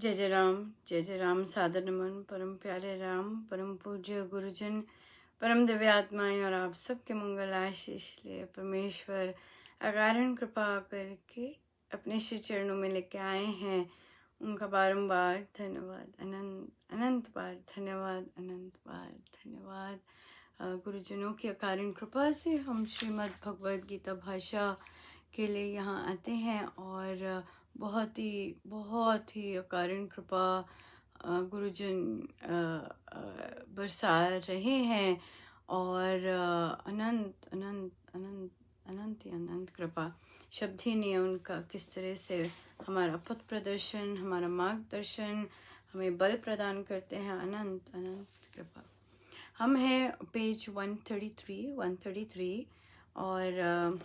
जय जय राम, सादर नमन परम प्यारे राम, परम पूज्य गुरुजन, परम दिव्य आत्माएं और आप सबके मंगल आशीष लिए परमेश्वर अकारण कृपा करके अपने श्री चरणों में लेके आए हैं। उनका बारंबार धन्यवाद, अनंत अनंत बार धन्यवाद, अनंत बार धन्यवाद। गुरुजनों की अकारण कृपा से हम श्रीमद् भगवद गीता भाषा के लिए यहाँ आते हैं और बहुत ही अकारण कृपा गुरुजन बरसा रहे हैं और अनंत अनंत अनंत अनंत ही अनंत कृपा शब्द ही नहीं है उनका, किस तरह से हमारा पथ प्रदर्शन, हमारा मार्गदर्शन, हमें बल प्रदान करते हैं। अनंत अनंत कृपा। हम हैं पेज 133 और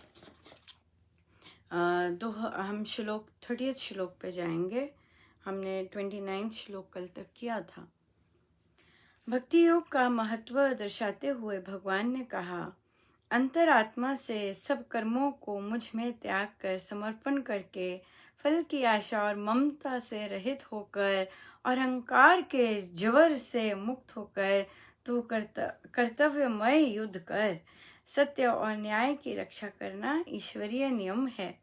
हम श्लोक 30 श्लोक पे जाएंगे। हमने 29 श्लोक कल तक किया था। भक्ति योग का महत्व दर्शाते हुए भगवान ने कहा, अंतरात्मा से सब कर्मों को मुझ में त्याग कर समर्पण करके फल की आशा और ममता से रहित होकर और अहंकार के जवर से मुक्त होकर तू कर्तव्यमय युद्ध कर। सत्य और न्याय की रक्षा करना ईश्वरीय नियम है।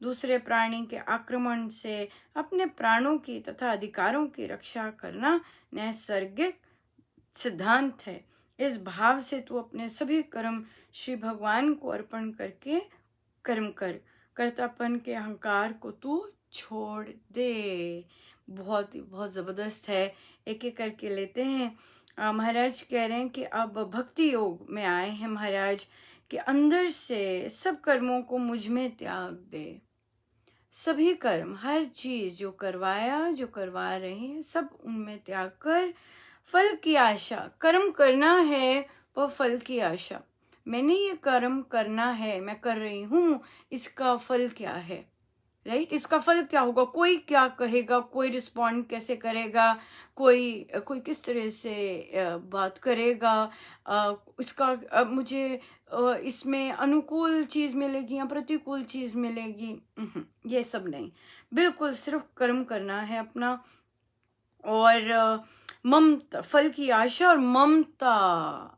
दूसरे प्राणी के आक्रमण से अपने प्राणों की तथा अधिकारों की रक्षा करना नैसर्गिक सिद्धांत है। इस भाव से तू अपने सभी कर्म श्री भगवान को अर्पण करके कर्म कर। कर्तापन के अहंकार को तू छोड़ दे। बहुत जबरदस्त है। एक एक करके लेते हैं। महाराज कह रहे हैं कि अब भक्ति योग में आए हैं महाराज, कि अंदर से सब कर्मों को मुझ में त्याग दे। सभी कर्म, हर चीज जो करवा रहे हैं, सब उनमें त्याग कर फल की आशा, कर्म करना है पर फल की आशा, मैंने ये कर्म करना है, मैं कर रही हूँ, इसका फल क्या है, राइट? इसका फल क्या होगा, कोई क्या कहेगा, कोई रिस्पॉन्ड कैसे करेगा, कोई किस तरह से बात करेगा, इसका मुझे इसमें अनुकूल चीज मिलेगी या प्रतिकूल चीज मिलेगी, ये सब नहीं। बिल्कुल सिर्फ कर्म करना है अपना। और ममता, फल की आशा और ममता,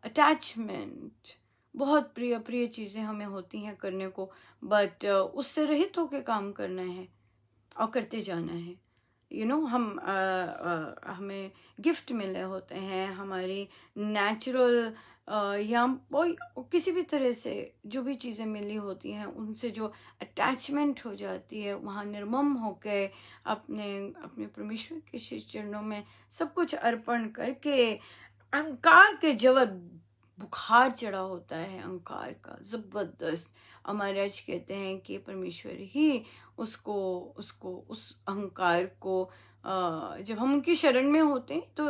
अटैचमेंट, बहुत प्रिय चीजें हमें होती हैं करने को, बट उससे रहित होकर काम करना है और करते जाना है। हमें गिफ्ट मिले होते हैं, हमारी नेचुरल या किसी भी तरह से जो भी चीज़ें मिली होती हैं, उनसे जो अटैचमेंट हो जाती है, वहाँ निर्मम होकर अपने परमेश्वर के श्री चरणों में सब कुछ अर्पण करके अहंकार के जब बुखार चढ़ा होता है, अहंकार का जबरदस्त, महाराज कहते हैं कि परमेश्वर ही उस अहंकार को जब हम उनकी शरण में होते हैं तो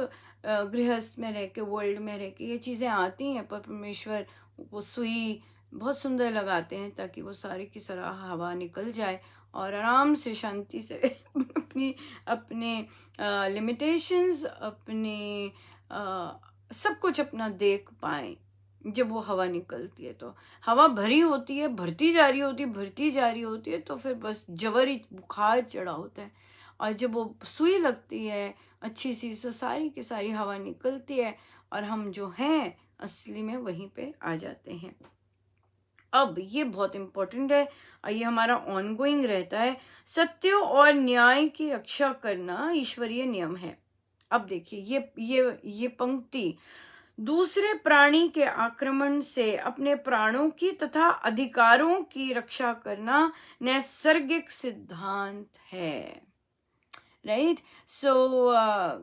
गृहस्थ में रह के, वर्ल्ड में रह के ये चीज़ें आती हैं, पर परमेश्वर वो सुई बहुत सुंदर लगाते हैं ताकि वो सारी की सारा हवा निकल जाए और आराम से शांति से अपने लिमिटेशंस, अपने सब कुछ अपना देख पाए। जब वो हवा निकलती है तो हवा भरी होती है, भरती जा रही होती है, तो फिर बस जबरी बुखार चढ़ा होता है। और जब वो सुई लगती है अच्छी सी, तो सारी की सारी हवा निकलती है और हम जो हैं असली में वहीं पे आ जाते हैं। अब ये बहुत इम्पोर्टेंट है और ये हमारा ऑनगोइंग रहता है। सत्य और न्याय की रक्षा करना ईश्वरीय नियम है। अब देखिए ये पंक्ति, दूसरे प्राणी के आक्रमण से अपने प्राणों की तथा अधिकारों की रक्षा करना नैसर्गिक सिद्धांत है, राइट? सो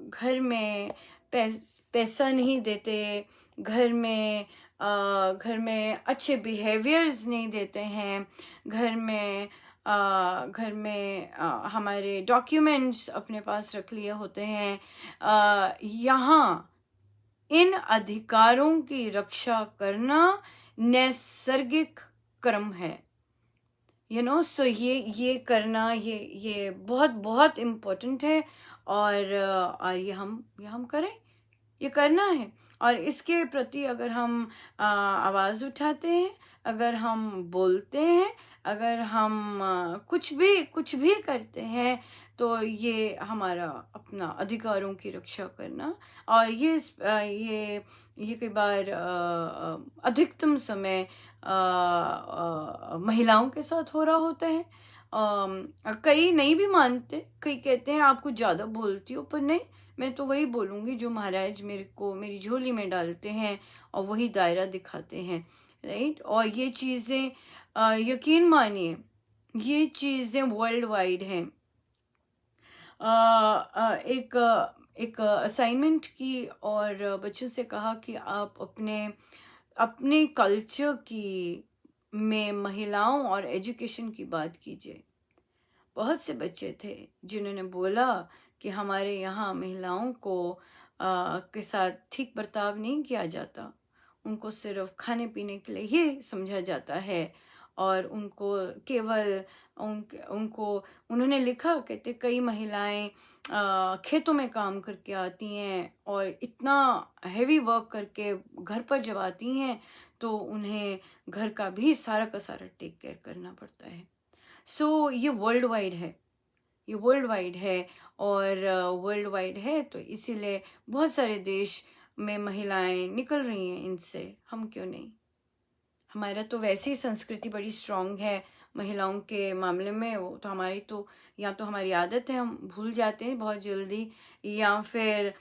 घर में पैसा नहीं देते, घर में अच्छे बिहेवियर्स नहीं देते हैं, घर में हमारे डॉक्यूमेंट्स अपने पास रख लिए होते हैं, यहाँ इन अधिकारों की रक्षा करना नैसर्गिक कर्म है। सो ये करना, ये बहुत इम्पोर्टेंट है और ये हम करें, ये करना है। और इसके प्रति अगर हम आवाज़ उठाते हैं, अगर हम बोलते हैं, अगर हम कुछ भी करते हैं, तो ये हमारा अपना अधिकारों की रक्षा करना, और ये कई बार अधिकतम समय महिलाओं के साथ हो रहा होता है। कई नहीं भी मानते, कई कहते हैं आप कुछ ज़्यादा बोलती हो, पर नहीं, मैं तो वही बोलूँगी जो महाराज मेरे को मेरी झोली में डालते हैं और वही दायरा दिखाते हैं, राइट। और ये चीज़ें यकीन मानिए, ये चीज़ें वर्ल्ड वाइड हैं। एक असाइनमेंट की और बच्चों से कहा कि आप अपने अपने कल्चर की में महिलाओं और एजुकेशन की बात कीजिए। बहुत से बच्चे थे जिन्होंने बोला कि हमारे यहाँ महिलाओं को के साथ ठीक बर्ताव नहीं किया जाता, उनको सिर्फ खाने पीने के लिए ही समझा जाता है, और उनको केवल उनको उन्होंने लिखा, कहते कई महिलाएं खेतों में काम करके आती हैं और इतना हैवी वर्क करके घर पर जब आती हैं तो उन्हें घर का भी सारा का सारा टेक केयर करना पड़ता है। सो ये वर्ल्ड वाइड है, ये वर्ल्ड वाइड है, और वर्ल्ड वाइड है तो इसीलिए बहुत सारे देश में महिलाएं निकल रही हैं इनसे, हम क्यों नहीं। हमारा तो वैसे ही संस्कृति बड़ी स्ट्रांग है महिलाओं के मामले में, वो तो हमारी तो या तो हमारी आदत है, हम भूल जाते हैं बहुत जल्दी, या फिर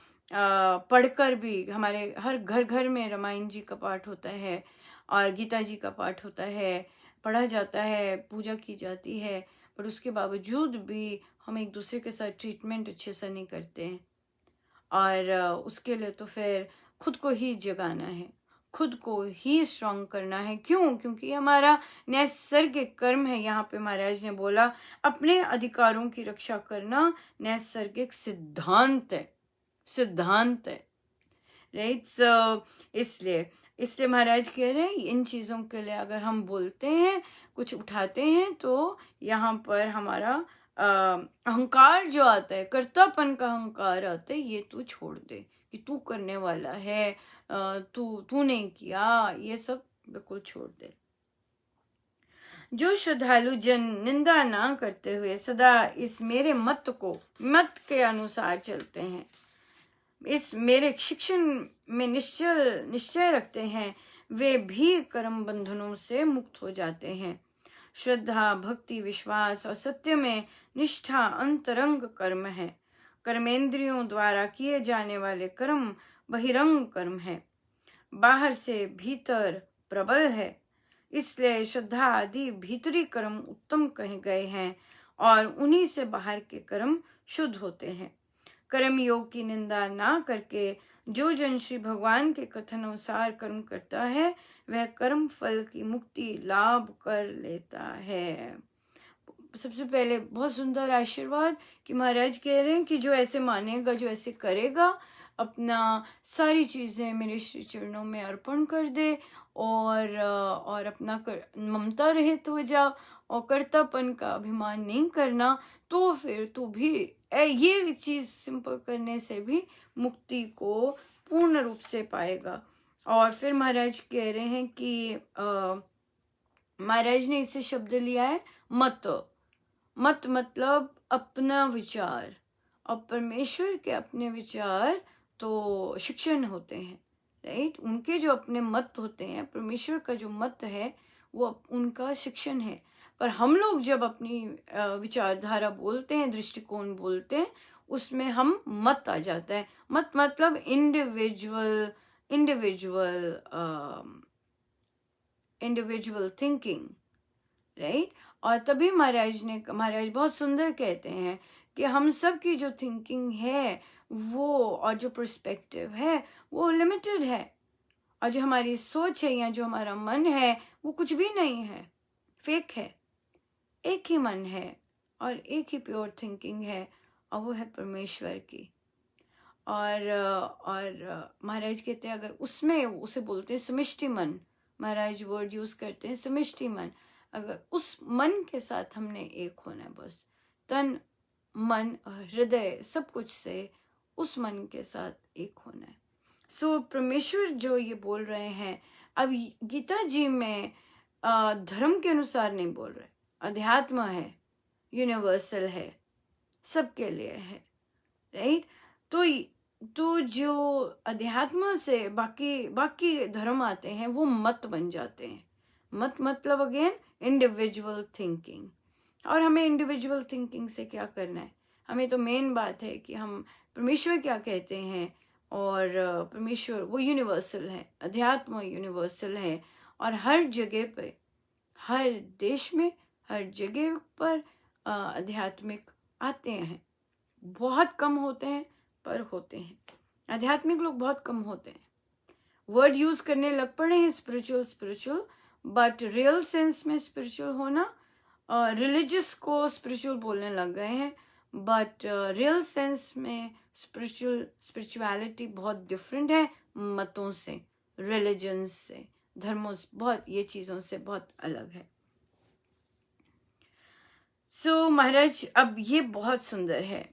पढ़कर भी हमारे हर घर घर में रामायण जी का पाठ होता है और गीता जी का पाठ होता है, पढ़ा जाता है, पूजा की जाती है, पर उसके बावजूद भी हम एक दूसरे के साथ ट्रीटमेंट अच्छे से नहीं करते हैं। और उसके लिए तो फिर खुद को ही जगाना है, खुद को ही स्ट्रांग करना है। क्यों? क्योंकि हमारा नैसर्गिक कर्म है। यहाँ पे महाराज ने बोला अपने अधिकारों की रक्षा करना नैसर्गिक सिद्धांत है, सिद्धांत है, राइट। सो इसलिए इसलिए महाराज कह रहे हैं इन चीज़ों के लिए अगर हम बोलते हैं, कुछ उठाते हैं, तो यहाँ पर हमारा अहंकार जो आता है, कर्तापन का अहंकार आता है, ये तू छोड़ दे कि तू करने वाला है, तू नहीं किया, ये सब बिल्कुल छोड़ दे। जो श्रद्धालु जन निंदा ना करते हुए सदा इस मेरे मत के अनुसार चलते हैं, इस मेरे शिक्षण में निश्चय रखते हैं, वे भी कर्म बंधनों से मुक्त हो जाते हैं। श्रद्धा, भक्ति, विश्वास और सत्य में निष्ठा अंतरंग कर्म है। कर्मेंद्रियों द्वारा किए जाने वाले कर्म बहिरंग कर्म है, बाहर से भीतर प्रबल है। इसलिए श्रद्धा आदि भीतरी कर्म उत्तम कहे गए हैं और उन्हीं से बाहर के कर्म शुद्ध होते हैं। कर्म योग की निंदा ना करके जो जन श्री भगवान के कथन अनुसार कर्म करता है वह कर्म फल की मुक्ति लाभ कर लेता है। सबसे पहले बहुत सुंदर आशीर्वाद कि महाराज कह रहे हैं कि जो ऐसे मानेगा, जो ऐसे करेगा, अपना सारी चीज़ें मेरे श्री चरणों में अर्पण कर दे और अपना ममता रहित हो जा और कर्तापन का अभिमान नहीं करना, तो फिर तू भी ये चीज़ सिंपल करने से भी मुक्ति को पूर्ण रूप से पाएगा। और फिर महाराज कह रहे हैं कि महाराज ने इससे शब्द लिया है मत। मत मतलब अपना विचार, और परमेश्वर के अपने विचार तो शिक्षण होते हैं, राइट। उनके जो अपने मत होते हैं, परमेश्वर का जो मत है वो उनका शिक्षण है। पर हम लोग जब अपनी विचारधारा बोलते हैं, दृष्टिकोण बोलते हैं, उसमें हम मत आ जाता है। मत मतलब इंडिविजुअल थिंकिंग, राइट। और तभी महाराज बहुत सुंदर कहते हैं कि हम सब की जो थिंकिंग है वो और जो पर्सपेक्टिव है वो लिमिटेड है, और जो हमारी सोच है या जो हमारा मन है वो कुछ भी नहीं है, फेक है। एक ही मन है और एक ही प्योर थिंकिंग है, और वो है परमेश्वर की। और महाराज कहते हैं अगर उसमें उसे बोलते हैं समिष्टि मन, महाराज वर्ड यूज करते हैं समिष्टि मन। अगर उस मन के साथ हमने एक होना है, बस तन मन हृदय सब कुछ से उस मन के साथ एक होना है। सो परमेश्वर जो ये बोल रहे हैं, अब गीता जी में धर्म के अनुसार नहीं बोल रहे, अध्यात्म है, यूनिवर्सल है, सबके लिए है, राइट। तो जो अध्यात्म से बाकी बाकी धर्म आते हैं वो मत बन जाते हैं। मत मतलब अगेन इंडिविजुअल थिंकिंग। और हमें इंडिविजुअल थिंकिंग से क्या करना है? हमें तो मेन बात है कि हम परमेश्वर क्या कहते हैं, और परमेश्वर वो यूनिवर्सल है, अध्यात्म यूनिवर्सल है, और हर जगह पे, हर देश में, हर जगह पर आध्यात्मिक आते हैं। बहुत कम होते हैं पर होते हैं। आध्यात्मिक लोग बहुत कम होते हैं। वर्ड यूज करने लग पड़े हैं spiritual spiritual, but real sense में स्पिरिचुअल होना, रिलीजियस को स्पिरिचुअल बोलने लग गए हैं, बट रियल सेंस में स्पिरिचुअलिटी बहुत डिफरेंट है मतों से, रिलीजन्स से, धर्मों से, बहुत ये चीज़ों से बहुत अलग है। सो महाराज अब ये बहुत सुंदर है।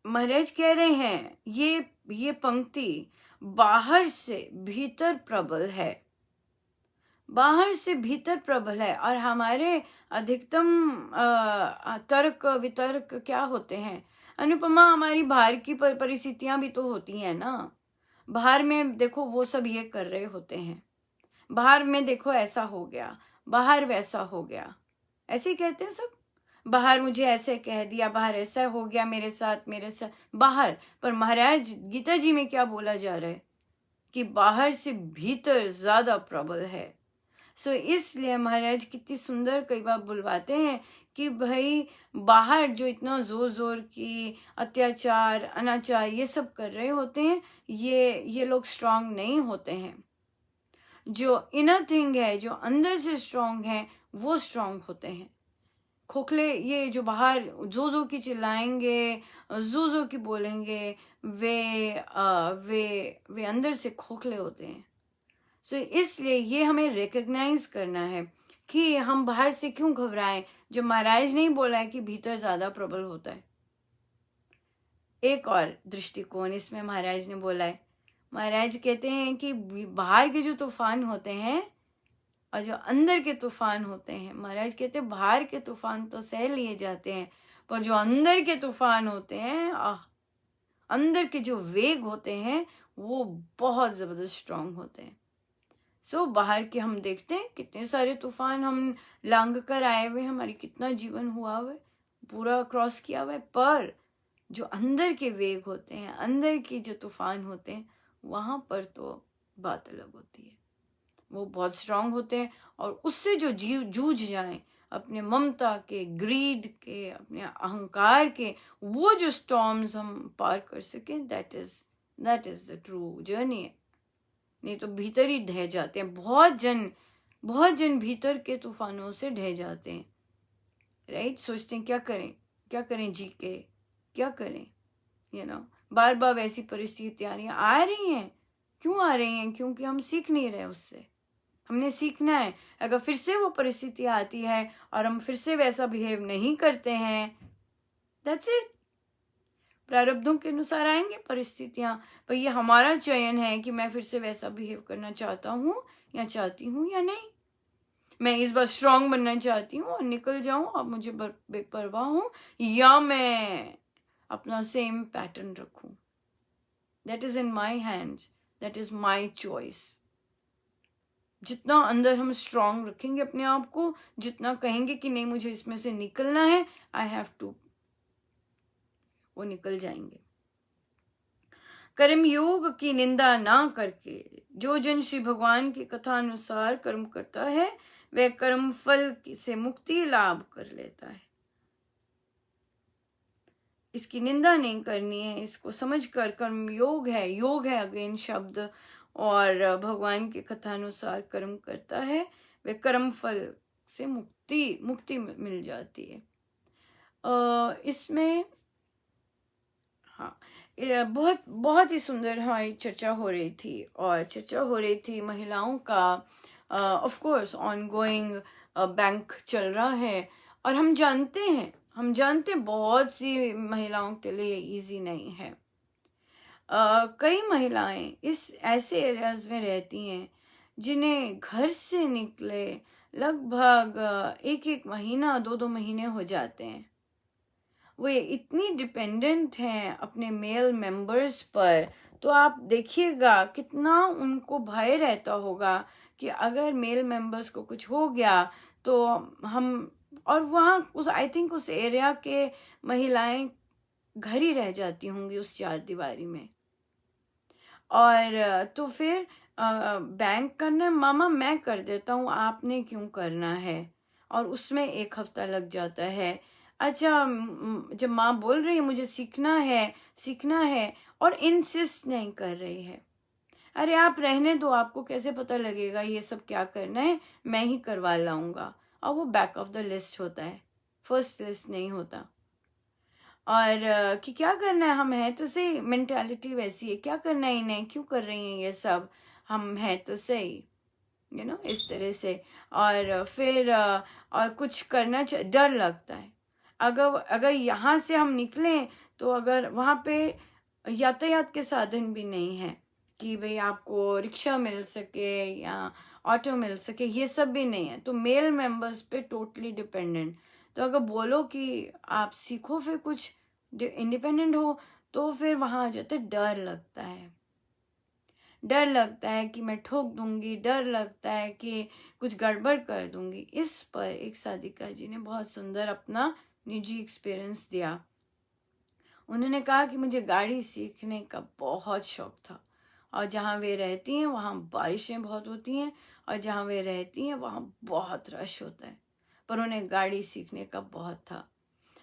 महाराज कह रहे हैं ये पंक्ति बाहर से भीतर प्रबल है, बाहर से भीतर प्रबल है। और हमारे अधिकतम तर्क वितर्क क्या होते हैं? अनुपमा, हमारी बाहर की परिस्थितियां भी तो होती हैं ना। बाहर में देखो वो सब ये कर रहे होते हैं, बाहर में देखो ऐसा हो गया, बाहर वैसा हो गया, ऐसे ही कहते हैं सब। बाहर मुझे ऐसे कह दिया, बाहर ऐसा हो गया मेरे साथ बाहर। पर महाराज गीता जी में क्या बोला जा रहा है कि बाहर से भीतर ज्यादा प्रबल है। सो इसलिए महाराज कितनी सुंदर कई बार बुलवाते हैं कि भाई बाहर जो इतना जोर जोर की अत्याचार अनाचार ये सब कर रहे होते हैं, ये लोग स्ट्रांग नहीं होते हैं। जो इनर थिंग है, जो अंदर से स्ट्रांग है, वो स्ट्रांग होते हैं। खोखले ये जो बाहर जो की चिल्लाएंगे, जो की बोलेंगे, वे अंदर से खोखले होते हैं। सो इसलिए ये हमें रिकग्नाइज करना है कि हम बाहर से क्यों घबराएं। जो महाराज ने बोला है कि भीतर ज्यादा प्रबल होता है। एक और दृष्टिकोण इसमें महाराज ने बोला है, महाराज कहते हैं कि बाहर के जो तूफान होते हैं और जो अंदर के तूफान होते हैं, महाराज कहते हैं बाहर के तूफान तो सह लिए जाते हैं, पर जो अंदर के तूफान होते हैं, अंदर के जो वेग होते हैं वो बहुत जबरदस्त स्ट्रांग होते हैं। सो बाहर के हम देखते हैं कितने सारे तूफान हम लांग कर आए हुए, हमारी कितना जीवन हुआ हुआ है, पूरा क्रॉस किया हुआ है, पर जो अंदर के वेग होते हैं, अंदर के जो तूफान होते हैं, वहां पर तो बात अलग होती है। वो बहुत स्ट्रांग होते हैं, और उससे जो जूझ जाए अपने ममता के, ग्रीड के, अपने अहंकार के, वो जो स्टॉर्म्स हम पार कर सकें, that is the true journey है। नहीं तो भीतर ही ढह जाते हैं। बहुत जन भीतर के तूफानों से ढह जाते हैं, राइट। सोचते हैं क्या करें जी के, क्या करें, बार बार वैसी परिस्थितियां आ रही हैं। क्यों आ रही हैं? क्योंकि हम सीख नहीं रहे उससे। हमने सीखना है। अगर फिर से वो परिस्थिति आती है और हम फिर से वैसा बिहेव नहीं करते हैं, दैट्स इट। प्रारब्धों के अनुसार आएंगे परिस्थितियां, पर ये हमारा चयन है कि मैं फिर से वैसा बिहेव करना चाहता हूँ या चाहती हूँ या नहीं। मैं इस बार स्ट्रांग बनना चाहती हूँ और निकल जाऊं, अब मुझे बेपरवाह हूं, या मैं अपना सेम पैटर्न रखूं। That is in my hands, that is my choice. जितना अंदर हम स्ट्रांग रखेंगे अपने आप को, जितना कहेंगे कि नहीं मुझे इसमें से निकलना है, आई हैव टू, वो निकल जाएंगे। कर्म योग की निंदा ना करके जो जन श्री भगवान की कथा अनुसार कर्म करता है, वह कर्म फल से मुक्ति लाभ कर लेता है। इसकी निंदा नहीं करनी है, इसको समझकर कर्म योग है अगेन शब्द, और भगवान की कथा अनुसार कर्म करता है, वह कर्म फल से मुक्ति मिल जाती है। इसमें हाँ, बहुत ही सुंदर हमारी चर्चा हो रही थी, और चर्चा हो रही थी महिलाओं का। ऑफ कोर्स ऑनगोइंग बैंक चल रहा है, और हम जानते बहुत सी महिलाओं के लिए इजी नहीं है। कई महिलाएं इस ऐसे एरियाज में रहती हैं जिन्हें घर से निकले लगभग एक महीना 2 महीने हो जाते हैं, वो इतनी डिपेंडेंट हैं अपने मेल मेंबर्स पर, तो आप देखिएगा कितना उनको भय रहता होगा कि अगर मेल मेंबर्स को कुछ हो गया तो हम, और वहाँ उस, आई थिंक उस एरिया के महिलाएं घर ही रह जाती होंगी उस चार दीवारी में। और तो फिर बैंक करना, मामा मैं कर देता हूँ, आपने क्यों करना है, और उसमें एक हफ्ता लग जाता है। अच्छा, जब माँ बोल रही है मुझे सीखना है सीखना है और इंसिस्ट नहीं कर रही है, अरे आप रहने दो, आपको कैसे पता लगेगा ये सब क्या करना है, मैं ही करवा लाऊंगा। और वो बैक ऑफ द लिस्ट होता है, फर्स्ट लिस्ट नहीं होता। और कि क्या करना है, हम हैं तो सही, मेंटालिटी वैसी है, क्या करना है इन्हें, क्यों कर रही हैं ये सब, हम हैं तो सही, इस तरह से। और फिर और कुछ करना डर लगता है। अगर अगर यहाँ से हम निकलें तो अगर वहाँ पे यातायात के साधन भी नहीं है कि भाई आपको रिक्शा मिल सके या ऑटो मिल सके, ये सब भी नहीं है, तो मेल मेंबर्स पे टोटली डिपेंडेंट। तो अगर बोलो कि आप सीखो फिर कुछ इंडिपेंडेंट हो, तो फिर वहाँ आ जाते डर लगता है। डर लगता है कि मैं ठोक दूंगी, डर लगता है कि कुछ गड़बड़ कर दूंगी। इस पर एक साधिका जी ने बहुत सुंदर अपना निजी एक्सपीरियंस दिया। उन्होंने कहा कि मुझे गाड़ी सीखने का बहुत शौक था, और जहाँ वे रहती हैं वहाँ बारिशें बहुत होती हैं, और जहाँ वे रहती हैं वहाँ बहुत रश होता है, पर उन्हें गाड़ी सीखने का बहुत था।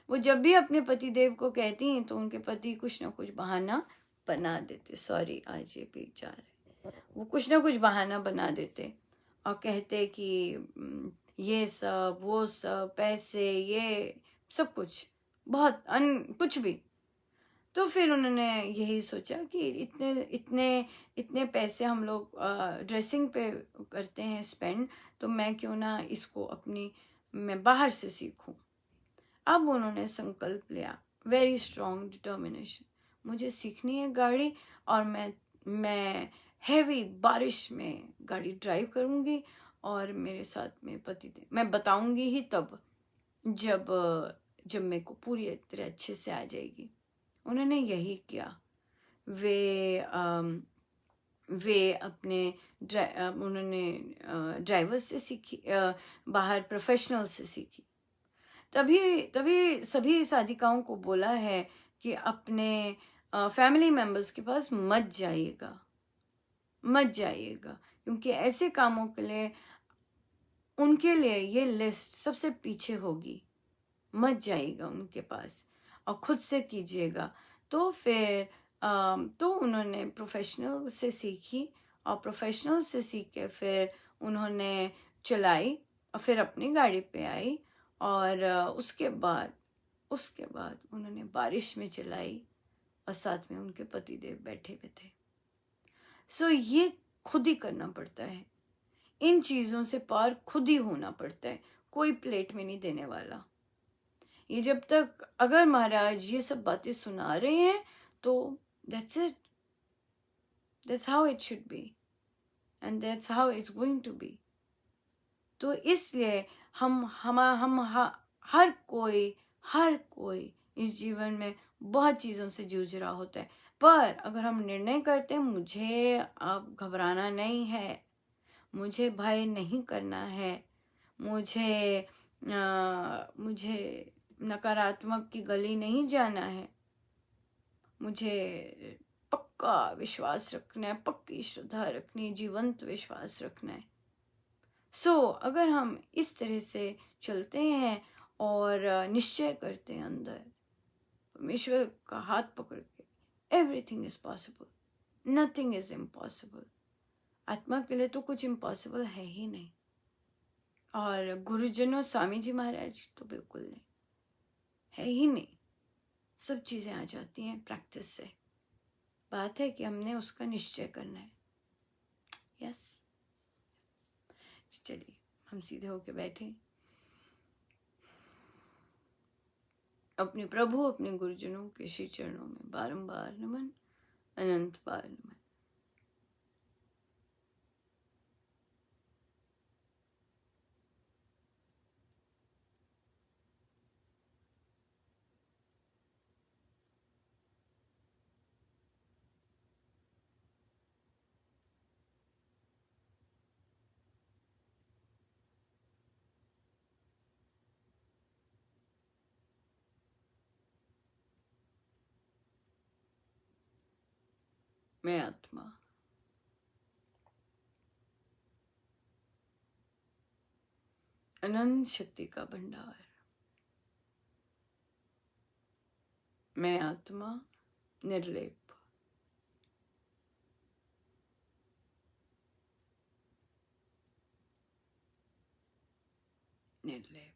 वो जब भी अपने पति देव को कहती हैं तो उनके पति कुछ ना कुछ बहाना बना देते, सॉरी आज ये भी जा रहे, वो कुछ ना कुछ बहाना बना देते और कहते कि ये सब वो सब, पैसे, ये सब कुछ, बहुत कुछ भी। तो फिर उन्होंने यही सोचा कि इतने इतने इतने पैसे हम लोग ड्रेसिंग पे करते हैं स्पेंड, तो मैं क्यों ना इसको अपनी, मैं बाहर से सीखूं। अब उन्होंने संकल्प लिया, वेरी स्ट्रॉन्ग डिटर्मिनेशन, मुझे सीखनी है गाड़ी, और मैं हैवी बारिश में गाड़ी ड्राइव करूंगी, और मेरे साथ में पतिदेव, मैं बताऊंगी ही तब जब जब मेरे को पूरी तरह अच्छे से आ जाएगी। उन्होंने यही किया। वे वे अपने उन्होंने ड्राइवर से सीखी, बाहर प्रोफेशनल से सीखी। तभी तभी सभी साधिकाओं को बोला है कि अपने फैमिली मेंबर्स के पास मत जाइएगा, मत जाइएगा, क्योंकि ऐसे कामों के लिए, उनके लिए ये लिस्ट सबसे पीछे होगी। मत जाइएगा उनके पास और खुद से कीजिएगा। तो फिर तो उन्होंने प्रोफेशनल से सीखी, और प्रोफेशनल से सीख के फिर उन्होंने चलाई, और फिर अपनी गाड़ी पे आई, और उसके बाद उन्होंने बारिश में चलाई, और साथ में उनके पतिदेव बैठे हुए थे। सो ये खुद ही करना पड़ता है, इन चीज़ों से पार खुद ही होना पड़ता है, कोई प्लेट में नहीं देने वाला। ये जब तक अगर महाराज ये सब बातें सुना रहे हैं तो that's it, that's how it should be, and that's how it's going to be. तो इसलिए हर कोई इस जीवन में बहुत चीज़ों से जूझ रहा होता है, पर अगर हम निर्णय करते हैं मुझे अब घबराना नहीं है, मुझे भय नहीं करना है, मुझे नकारात्मक की गली नहीं जाना है, मुझे पक्का विश्वास रखना है, पक्की श्रद्धा रखनी है, जीवंत विश्वास रखना है। अगर हम इस तरह से चलते हैं और निश्चय करते हैं अंदर परमेश्वर का हाथ पकड़ के, everything is possible, nothing is impossible. आत्मा के लिए तो कुछ इम्पॉसिबल है ही नहीं, और गुरुजनों, स्वामी जी महाराज तो बिल्कुल नहीं, है ही नहीं। सब चीज़ें आ जाती हैं प्रैक्टिस से, बात है कि हमने उसका निश्चय करना है। यस, चलिए हम सीधे होके बैठे, अपने प्रभु, अपने गुरुजनों के श्री चरणों में बारंबार नमन, अनंत बार नमन। मैं आत्मा अनंत शक्ति का भंडार। मैं आत्मा निर्लेप। निर्लेप।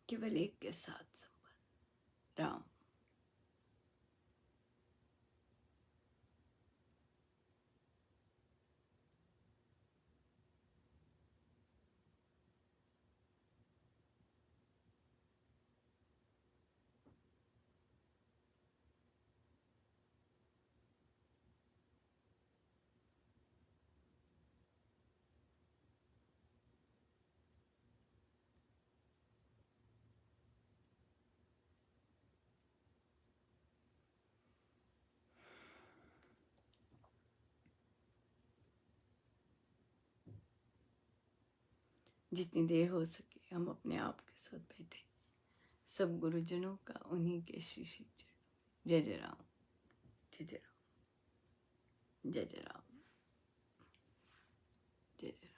केवल एक के साथ संबंध, राम। जितनी देर हो सके हम अपने आप के साथ बैठे, सब गुरुजनों का उन्हीं के श्री श्री जय जय राम, जय जय राम, जय जय राम, जय जय राम।